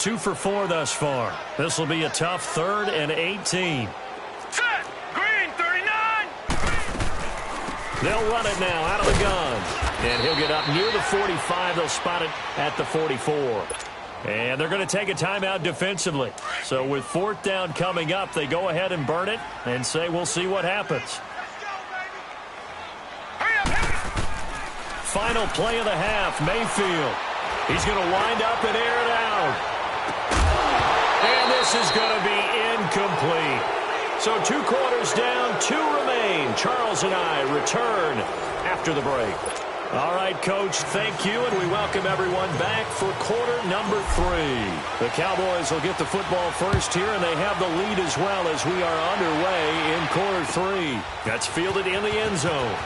2 for 4 thus far. This will be a tough 3rd and 18. Set. Green, 39. They'll run it now out of the gun. And he'll get up near the 45. They'll spot it at the 44. And they're going to take a timeout defensively. So with 4th down coming up, they go ahead and burn it and say we'll see what happens. Final play of the half, Mayfield. He's going to wind up and air it out. And this is going to be incomplete. So 2 quarters down, 2 remain. Charles and I return after the break. All right, Coach, thank you, and we welcome everyone back for quarter number 3. The Cowboys will get the football first here, and they have the lead as well as we are underway in quarter 3. That's fielded in the end zone.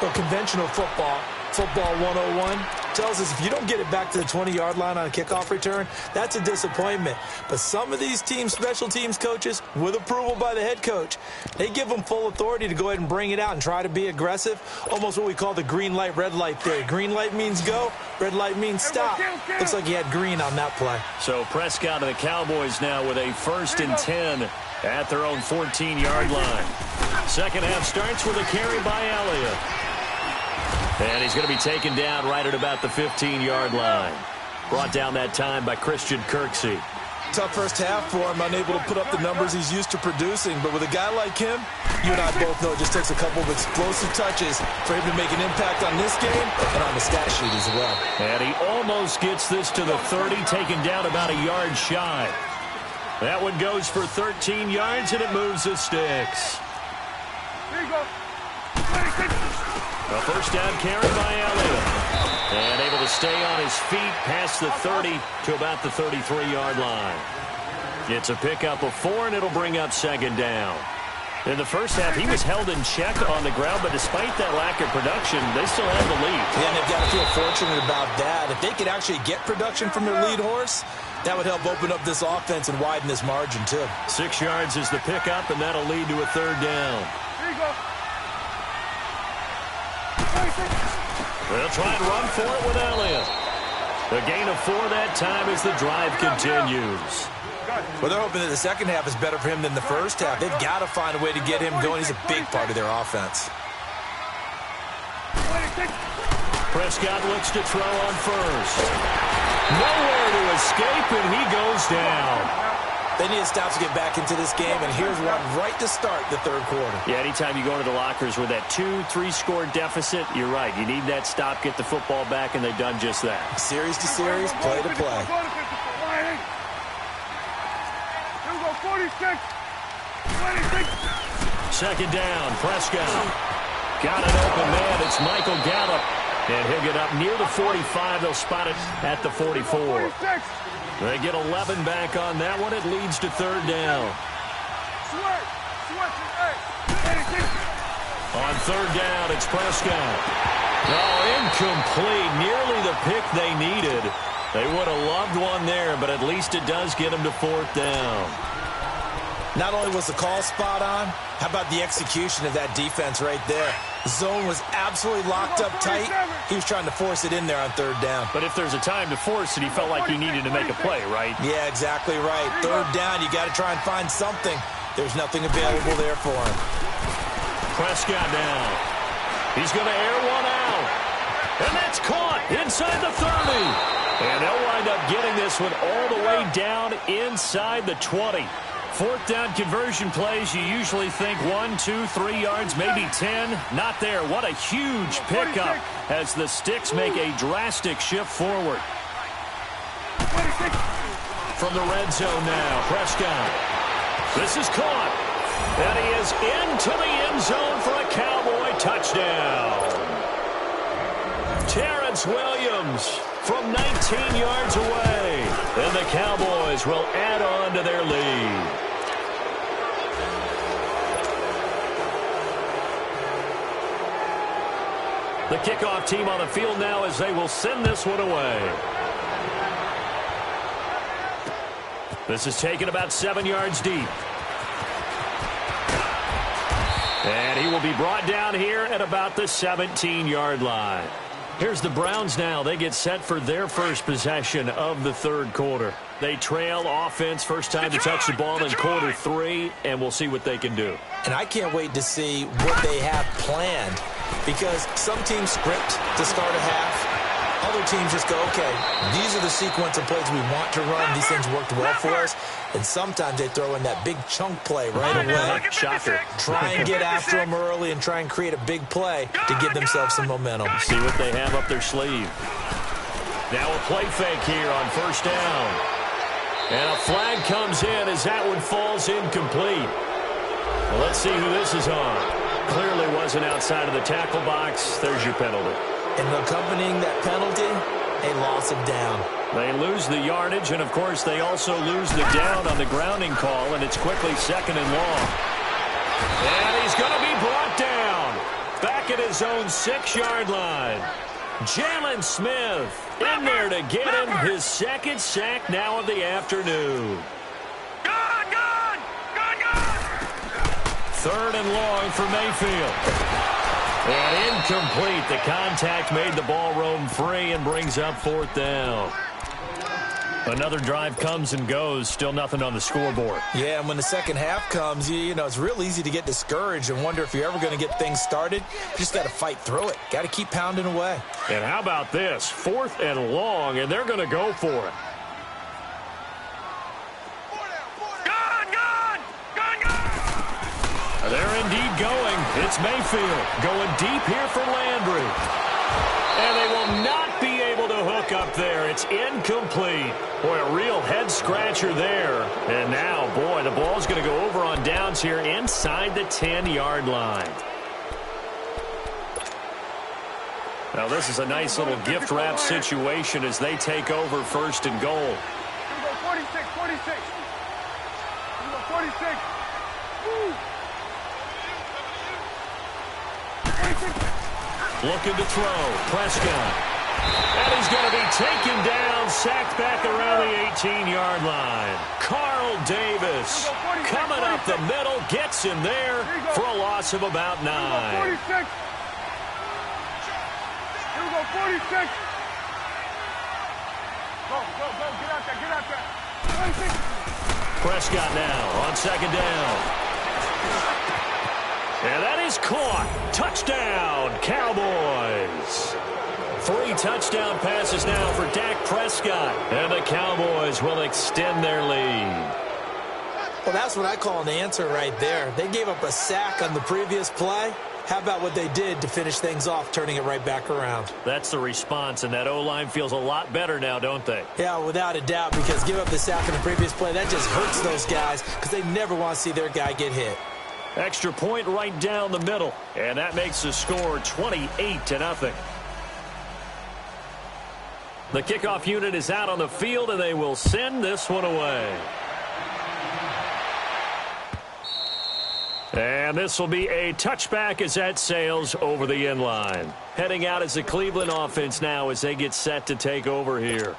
Well, conventional football 101, tells us if you don't get it back to the 20-yard line on a kickoff return, that's a disappointment. But some of these teams, special teams coaches, with approval by the head coach, they give them full authority to go ahead and bring it out and try to be aggressive, almost what we call the green light, red light theory. Green light means go, red light means stop. Looks like he had green on that play. So Prescott and the Cowboys now with a 1st and 10 at their own 14-yard line. Second half starts with a carry by Elliott. And he's going to be taken down right at about the 15-yard line. Brought down that time by Christian Kirksey. Tough first half for him, unable to put up the numbers he's used to producing. But with a guy like him, you and I both know it just takes a couple of explosive touches for him to make an impact on this game and on the stat sheet as well. And he almost gets this to the 30, taken down about a yard shy. That one goes for 13 yards, and it moves the sticks. Here you go. A first down carry by Elliott. And able to stay on his feet past the 30 to about the 33-yard line. It's a pickup of 4, and it'll bring up second down. In the first half, he was held in check on the ground, but despite that lack of production, they still have the lead. Yeah, and they've got to feel fortunate about that. If they could actually get production from their lead horse, that would help open up this offense and widen this margin, too. 6 yards is the pickup, and that'll lead to a third down. Here you go. They'll try and run for it with Elliott. A gain of 4 that time as the drive continues. Well, they're hoping that the second half is better for him than the first half. They've got to find a way to get him going. He's a big part of their offense. Prescott looks to throw on first. Nowhere to escape, and he goes down. They need to stop to get back into this game, and here's one right to start the third quarter. Yeah, anytime you go into the lockers with that 2-3 score deficit, you're right. You need that stop, get the football back, and they've done just that. Series to series, play to play. Here we go, 46. 26. Second down, Prescott. Got an open man. It's Michael Gallup. And he'll get up near the 45. They'll spot it at the 44. 46. They get 11 back on that one. It leads to third down. On third down, it's Prescott. Oh, incomplete. Nearly the pick they needed. They would have loved one there, but at least it does get them to fourth down. Not only was the call spot on, how about the execution of that defense right there? The zone was absolutely locked up tight. He was trying to force it in there on third down. But if there's a time to force it, he felt like he needed to make a play, right? Yeah, exactly right. Third down, you got to try and find something. There's nothing available there for him. Prescott now. He's going to air one out. And that's caught inside the 30. And they'll wind up getting this one all the way down inside the 20. Fourth down conversion plays, you usually think 1, 2, 3 yards, maybe 10. Not there. What a huge pickup as the Sticks make a drastic shift forward. From the red zone now, Prescott. This is caught. And he is into the end zone for a Cowboy touchdown. Terrence Williams from 19 yards away. And the Cowboys will add on to their lead. The kickoff team on the field now as they will send this one away. This is taken about 7 yards deep. And he will be brought down here at about the 17-yard line. Here's the Browns now. They get set for their first possession of the third quarter. They trail offense first time to touch the ball in quarter 3, and we'll see what they can do. And I can't wait to see what they have planned, because some teams script to start a half. Other teams just go, okay, these are the sequence of plays we want to run. These things worked well for us. And sometimes they throw in that big chunk play right away. Shocker. Try and get after them early and try and create a big play to give themselves some momentum. See what they have up their sleeve. Now a play fake here on first down. And a flag comes in as that one falls incomplete. Well, let's see who this is on. Clearly wasn't outside of the tackle box. There's your penalty. And accompanying that penalty, a loss of down. They lose the yardage, and, of course, they also lose the down on the grounding call, and it's quickly second and long. And he's going to be brought down back at his own 6-yard line. Jalen Smith in there to get him his second sack now of the afternoon. Gone! Third and long for Mayfield. And incomplete. The contact made the ball roam free and brings up fourth down. Another drive comes and goes. Still nothing on the scoreboard. Yeah, and when the second half comes, you know, it's real easy to get discouraged and wonder if you're ever going to get things started. You just got to fight through it. Got to keep pounding away. And how about this? Fourth and long, and they're going to go for it. They're indeed going. It's Mayfield going deep here for Landry. And they will not be able to hook up there. It's incomplete. Boy, a real head-scratcher there. And now, boy, the ball's going to go over on downs here inside the 10-yard line. Now, this is a nice little gift-wrap situation as they take over first and goal. Here we go, 46. Here we go, 46. Woo! Looking to throw. Prescott. And he's going to be taken down, sacked back around the 18-yard line. Carl Davis coming up the middle, gets him there for a loss of about 9. 46. Here we go, 46. Go, get out there. 46. Prescott now on second down. And that is caught. Touchdown, Cowboys. 3 touchdown passes now for Dak Prescott. And the Cowboys will extend their lead. Well, that's what I call an answer right there. They gave up a sack on the previous play. How about what they did to finish things off, turning it right back around? That's the response, and that O-line feels a lot better now, don't they? Yeah, without a doubt, because give up the sack on the previous play, that just hurts those guys because they never want to see their guy get hit. Extra point right down the middle, and that makes the score 28-0. The kickoff unit is out on the field, and they will send this one away. And this will be a touchback as that sails over the end line. Heading out is the Cleveland offense now as they get set to take over here.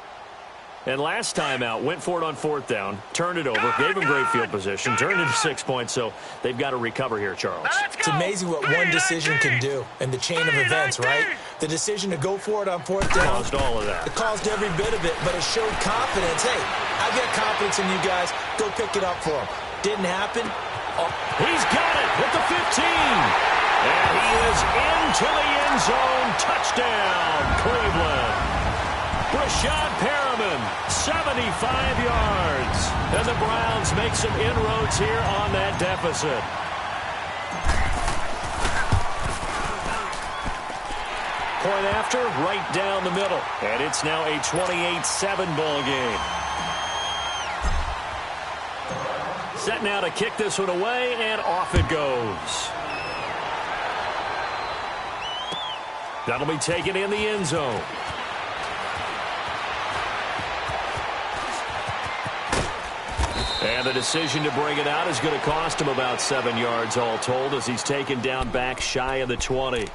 And last time out, went for it on fourth down, turned it over, gave him great field position, turned it to 6 points, so they've got to recover here, Charles. It's amazing what one decision can do in the chain of events, right? The decision to go for it on fourth down. Caused all of that. It caused every bit of it, but it showed confidence. Hey, I've got confidence in you guys. Go pick it up for them. Didn't happen. Oh, he's got it at the 15. And he is into the end zone. Touchdown, Cleveland. Rashad Perriman, 75 yards. And the Browns make some inroads here on that deficit. Point after, right down the middle. And it's now a 28-7 ball game. Set now to kick this one away, and off it goes. That'll be taken in the end zone. And the decision to bring it out is going to cost him about 7 yards all told as he's taken down back shy of the 20.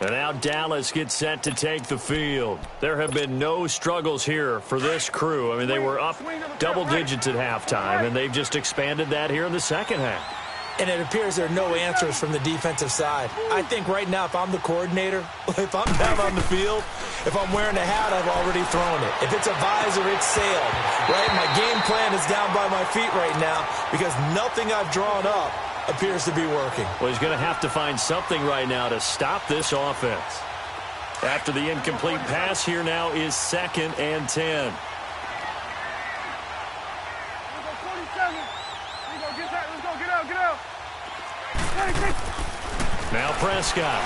And now Dallas gets set to take the field. There have been no struggles here for this crew. I mean, they were up double digits at halftime, and they've just expanded that here in the second half. And it appears there are no answers from the defensive side. I think right now, if I'm the coordinator, if I'm down on the field, if I'm wearing a hat, I've already thrown it. If it's a visor, it's sailed, right? My game plan is down by my feet right now because nothing I've drawn up appears to be working. Well, he's going to have to find something right now to stop this offense. After the incomplete pass, here now is 2nd and 10. Now Prescott.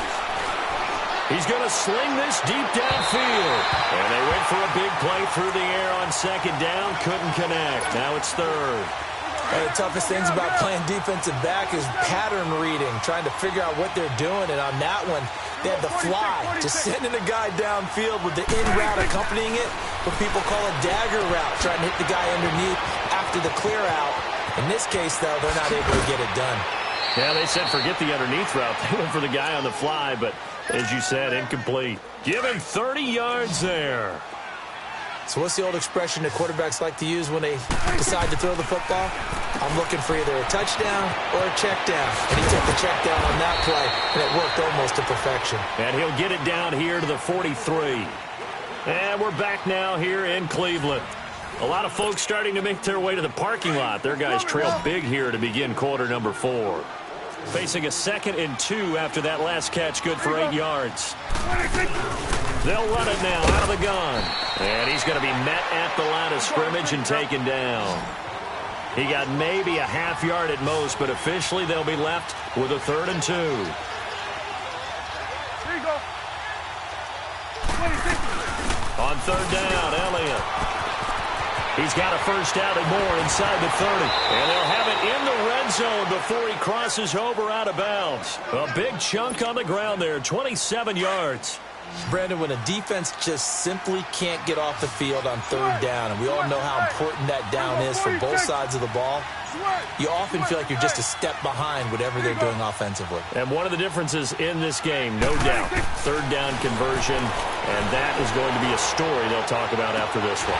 He's going to sling this deep downfield. And they went for a big play through the air on 2nd down. Couldn't connect. Now it's 3rd. One of the toughest things about playing defensive back is pattern reading, trying to figure out what they're doing. And on that one, they had the fly, just sending a guy downfield with the in route accompanying it, what people call a dagger route, trying to hit the guy underneath after the clear out. In this case, though, they're not able to get it done. Yeah, they said forget the underneath route. They went for the guy on the fly, but as you said, incomplete. Give him 30 yards there. So what's the old expression that quarterbacks like to use when they decide to throw the football? I'm looking for either a touchdown or a check down. And he took the check down on that play, and it worked almost to perfection. And he'll get it down here to the 43. And we're back now here in Cleveland. A lot of folks starting to make their way to the parking lot. Their guys trail big here to begin quarter number 4. Facing a 2nd and 2 after that last catch, good for 8 yards. They'll run it now out of the gun. And he's going to be met at the line of scrimmage and taken down. He got maybe a half yard at most, but officially they'll be left with a 3rd and 2. There you go. 26. On 3rd down, Elliott. He's got a first down and more inside the 30. And they'll have it in the red zone before he crosses over out of bounds. A big chunk on the ground there, 27 yards. Brandon, when a defense just simply can't get off the field on 3rd down, and we all know how important that down is for both sides of the ball, you often feel like you're just a step behind whatever they're doing offensively. And one of the differences in this game, no doubt, 3rd down conversion, and that is going to be a story they'll talk about after this one.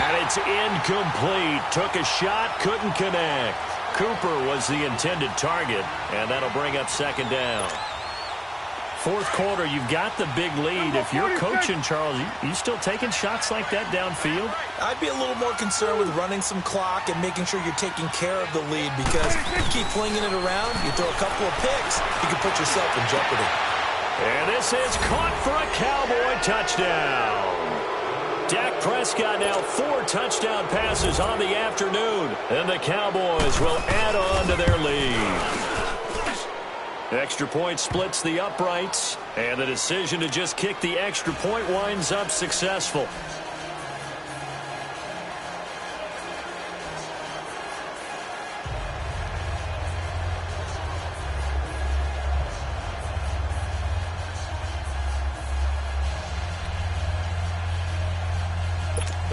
And it's incomplete. Took a shot, couldn't connect. Cooper was the intended target, and that'll bring up 2nd down. 4th quarter, you've got the big lead. If you're coaching, Charles, you still taking shots like that downfield? I'd be a little more concerned with running some clock and making sure you're taking care of the lead, because you keep flinging it around, you throw a couple of picks, you can put yourself in jeopardy. And this is caught for a Cowboy touchdown. Dak Prescott now 4 touchdown passes on the afternoon, and the Cowboys will add on to their lead. Extra point splits the uprights, and the decision to just kick the extra point winds up successful.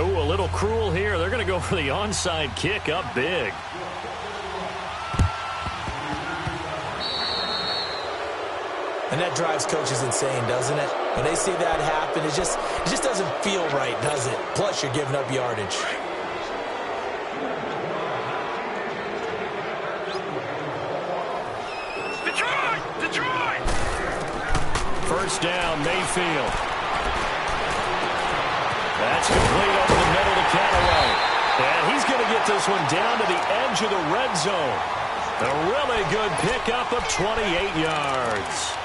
Ooh, a little cruel here. They're going to go for the onside kick up big. And that drives coaches insane, doesn't it? When they see that happen, it just doesn't feel right, does it? Plus, you're giving up yardage. Detroit! First down, Mayfield. That's complete over the middle to Callaway. And he's going to get this one down to the edge of the red zone. A really good pickup of 28 yards.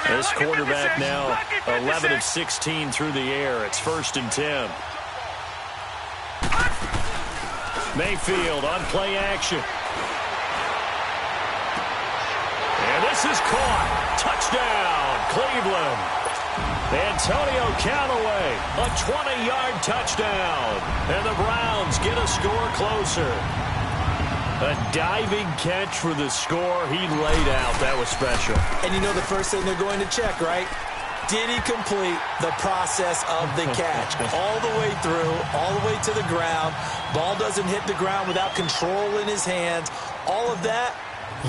This quarterback now 11 of 16 through the air. It's 1st and 10. Mayfield on play action. And this is caught. Touchdown, Cleveland. Antonio Callaway, a 20-yard touchdown. And the Browns get a score closer. A diving catch for the score he laid out. That was special. And you know the first thing they're going to check, right? Did he complete the process of the catch? All the way through, all the way to the ground. Ball doesn't hit the ground without control in his hands. All of that,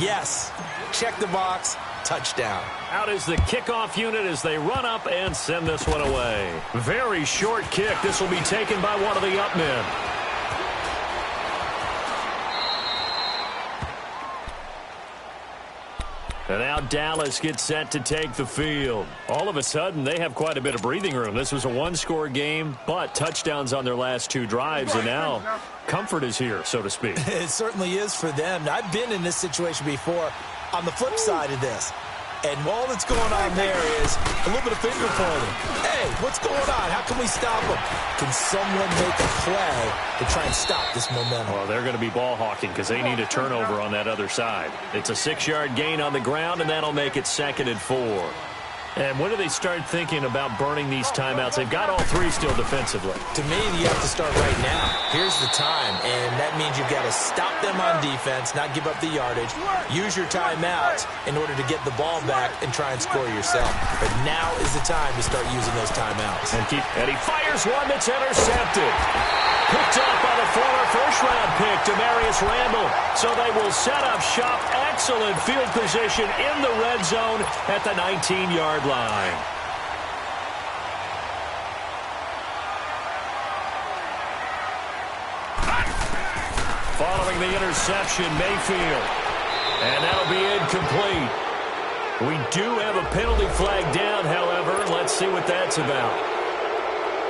yes. Check the box, touchdown. Out is the kickoff unit as they run up and send this one away. Very short kick. This will be taken by one of the up men. And now Dallas gets set to take the field. All of a sudden, they have quite a bit of breathing room. This was a one-score game, but touchdowns on their last 2 drives, and now comfort is here, so to speak. It certainly is for them. I've been in this situation before on the flip side of this. And all that's going on there is a little bit of finger pointing. Hey, what's going on? How can we stop them? Can someone make a play to try and stop this momentum? Well, they're going to be ball hawking because they need a turnover on that other side. It's a 6-yard gain on the ground, and that'll make it 2nd and 4. And when do they start thinking about burning these timeouts? They've got all 3 still defensively. To me, you have to start right now. Here's the time, and that means you've got to stop them on defense, not give up the yardage, use your timeouts in order to get the ball back and try and score yourself. But now is the time to start using those timeouts. And he fires one that's intercepted. Picked up by the former first-round pick, Demarius Randall. So they will set up shop. Excellent field position in the red zone at the 19-yard line. Following the interception, Mayfield. And that'll be incomplete. We do have a penalty flag down, however. Let's see what that's about.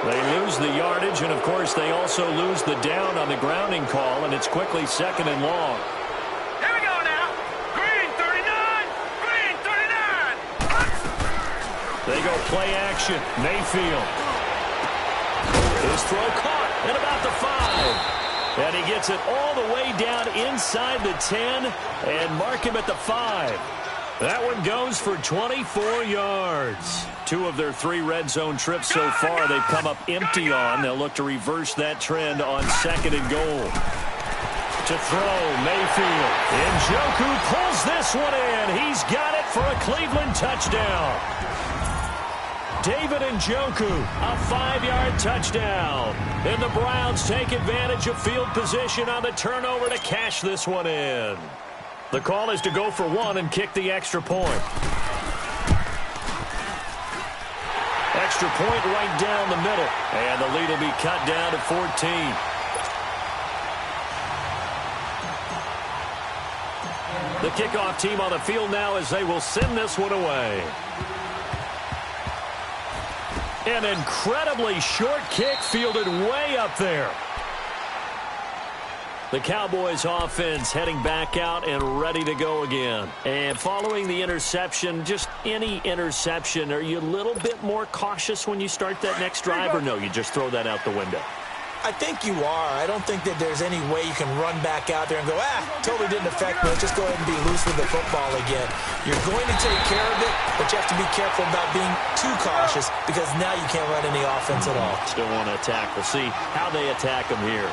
They lose the yardage, and, of course, they also lose the down on the grounding call, and it's quickly 2nd and long. Here we go now. Green 39. Green 39. They go play action. Mayfield. His throw caught at about the 5. And he gets it all the way down inside the 10 and mark him at the 5. That one goes for 24 yards. 2 of their 3 red zone trips so far they've come up empty on. They'll look to reverse that trend on 2nd and goal. To throw, Mayfield. Njoku pulls this one in. He's got it for a Cleveland touchdown. David Njoku, a 5-yard touchdown. And the Browns take advantage of field position on the turnover to cash this one in. The call is to go for 1 and kick the extra point. Extra point right down the middle. And the lead will be cut down to 14. The kickoff team on the field now as they will send this one away. An incredibly short kick fielded way up there. The Cowboys offense heading back out and ready to go again. And following the interception, just any interception, are you a little bit more cautious when you start that next drive, or no, you just throw that out the window? I think you are. I don't think that there's any way you can run back out there and go, totally didn't affect me. Let's just go ahead and be loose with the football again. You're going to take care of it, but you have to be careful about being too cautious because now you can't run any offense at all. Still want to attack. We'll see how they attack them here.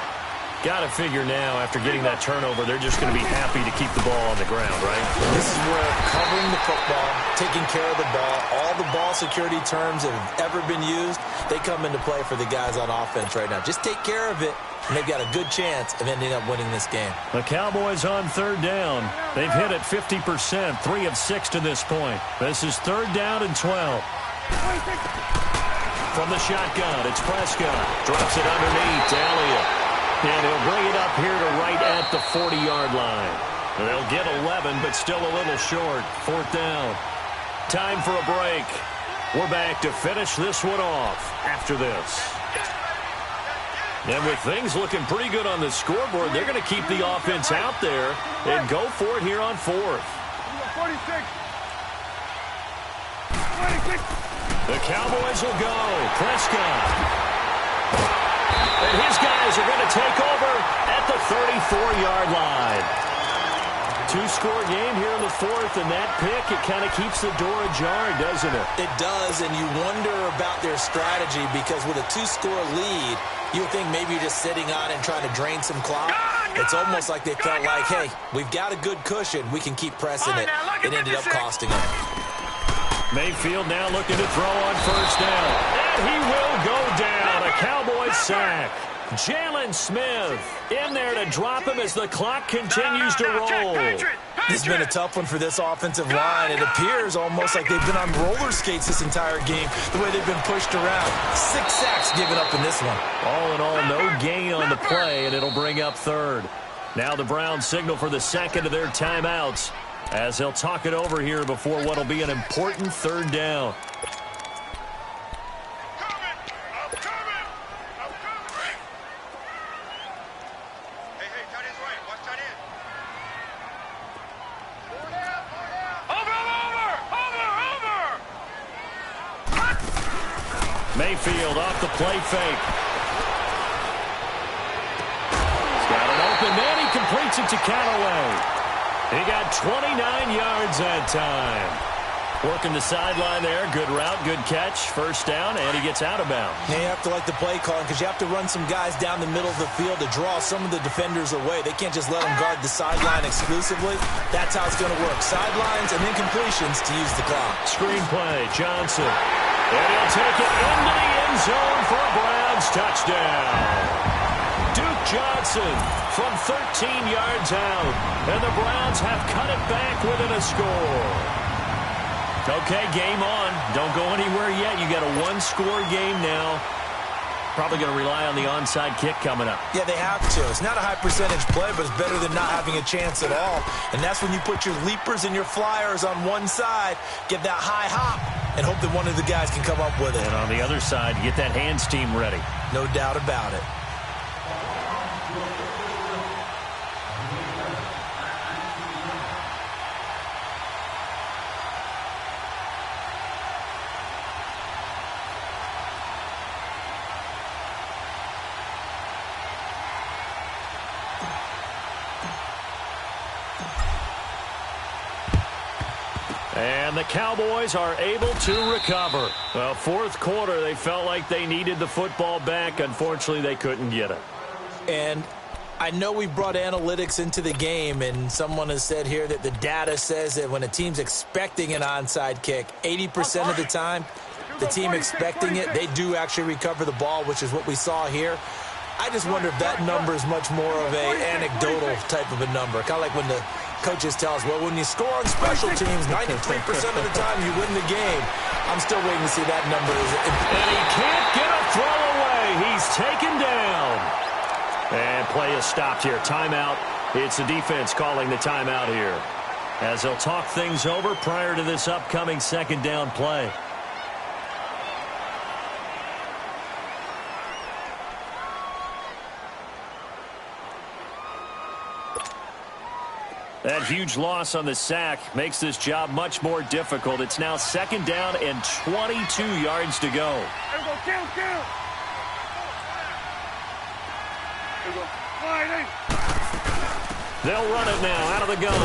Got to figure now, after getting that turnover, they're just going to be happy to keep the ball on the ground, right? This is where covering the football, taking care of the ball, all the ball security terms that have ever been used, they come into play for the guys on offense right now. Just take care of it, and they've got a good chance of ending up winning this game. The Cowboys on 3rd down. They've hit it 50%, 3 of 6 to this point. This is 3rd down and 12. From the shotgun, it's Prescott. Drops it underneath to Elliott. And he'll bring it up here to right at the 40-yard line. They'll get 11, but still a little short. 4th down. Time for a break. We're back to finish this one off after this. And with things looking pretty good on the scoreboard, they're going to keep the offense out there and go for it here on 4th. 46. The Cowboys will go. Prescott. And his guys are going to take over at the 34-yard line. 2-score game here in the 4th, and that pick, it kind of keeps the door ajar, doesn't it? It does, and you wonder about their strategy because with a 2-score lead, you would think maybe you're just sitting on it and trying to drain some clock. It's almost like they felt like, hey, we've got a good cushion. We can keep pressing it. It ended up costing them. Mayfield now looking to throw on first down. And he will go down. A Cowboys sack. Jalen Smith in there to drop him as the clock continues to roll. This has been a tough one for this offensive line. It appears almost like they've been on roller skates this entire game, the way they've been pushed around. 6 sacks given up in this one. All in all, no gain on the play, and it'll bring up third. Now the Browns signal for the second of their timeouts as they'll talk it over here before what will be an important third down. Mayfield off the play fake. He's got it open, then he completes it to Callaway. He got 29 yards that time. Working the sideline there. Good route, good catch. First down, and he gets out of bounds. Yeah, you have to like the play calling because you have to run some guys down the middle of the field to draw some of the defenders away. They can't just let them guard the sideline exclusively. That's how it's going to work. Sidelines and then completions to use the clock. Screenplay, Johnson. And he'll take it into the end zone for a Browns touchdown. Duke Johnson from 13 yards out. And the Browns have cut it back within a score. Okay, game on. Don't go anywhere yet. You got a one-score game now. Probably going to rely on the onside kick coming up. Yeah, they have to. It's not a high-percentage play, but it's better than not having a chance at all. And that's when you put your leapers and your flyers on one side, get that high hop, and hope that one of the guys can come up with it. And on the other side, get that hands team ready. No doubt about it. And the Cowboys are able to recover. Well, fourth quarter, they felt like they needed the football back. Unfortunately, they couldn't get it. And I know we brought analytics into the game, and someone has said here that the data says that when a team's expecting an onside kick, 80% of the time, the team expecting it, they do actually recover the ball, which is what we saw here. I just wonder if that number is much more of an anecdotal type of a number. Kind of like when the coaches tell us, well, when you score on special teams, 93% of the time you win the game. I'm still waiting to see that number. And he can't get a throw away. He's taken down. And play is stopped here. Timeout. It's the defense calling the timeout here, as they'll talk things over prior to this upcoming second down play. That huge loss on the sack makes this job much more difficult. It's now second down and 22 yards to go. They'll run it now out of the gun.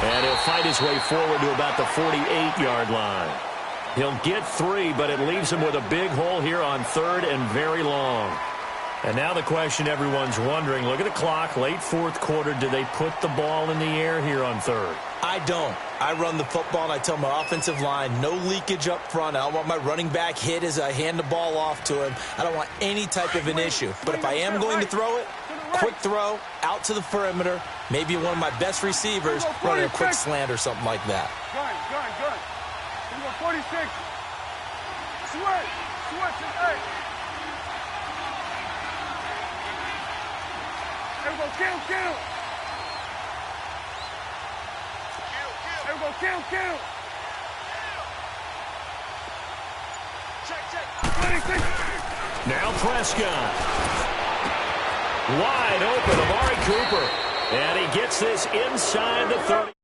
And he'll fight his way forward to about the 48-yard line. He'll get 3, but it leaves him with a big hole here on third and very long. And now the question everyone's wondering, look at the clock, late fourth quarter, do they put the ball in the air here on third? I don't. I run the football, and I tell my offensive line, no leakage up front. I don't want my running back hit as I hand the ball off to him. I don't want any type of an issue. But if I am going to throw it, quick throw, out to the perimeter, maybe one of my best receivers running a quick slant or something like that. Good. 46. Switch, hey. Kill. Kill. Check. Now Prescott. Wide open, Amari Cooper. And he gets this inside the 30.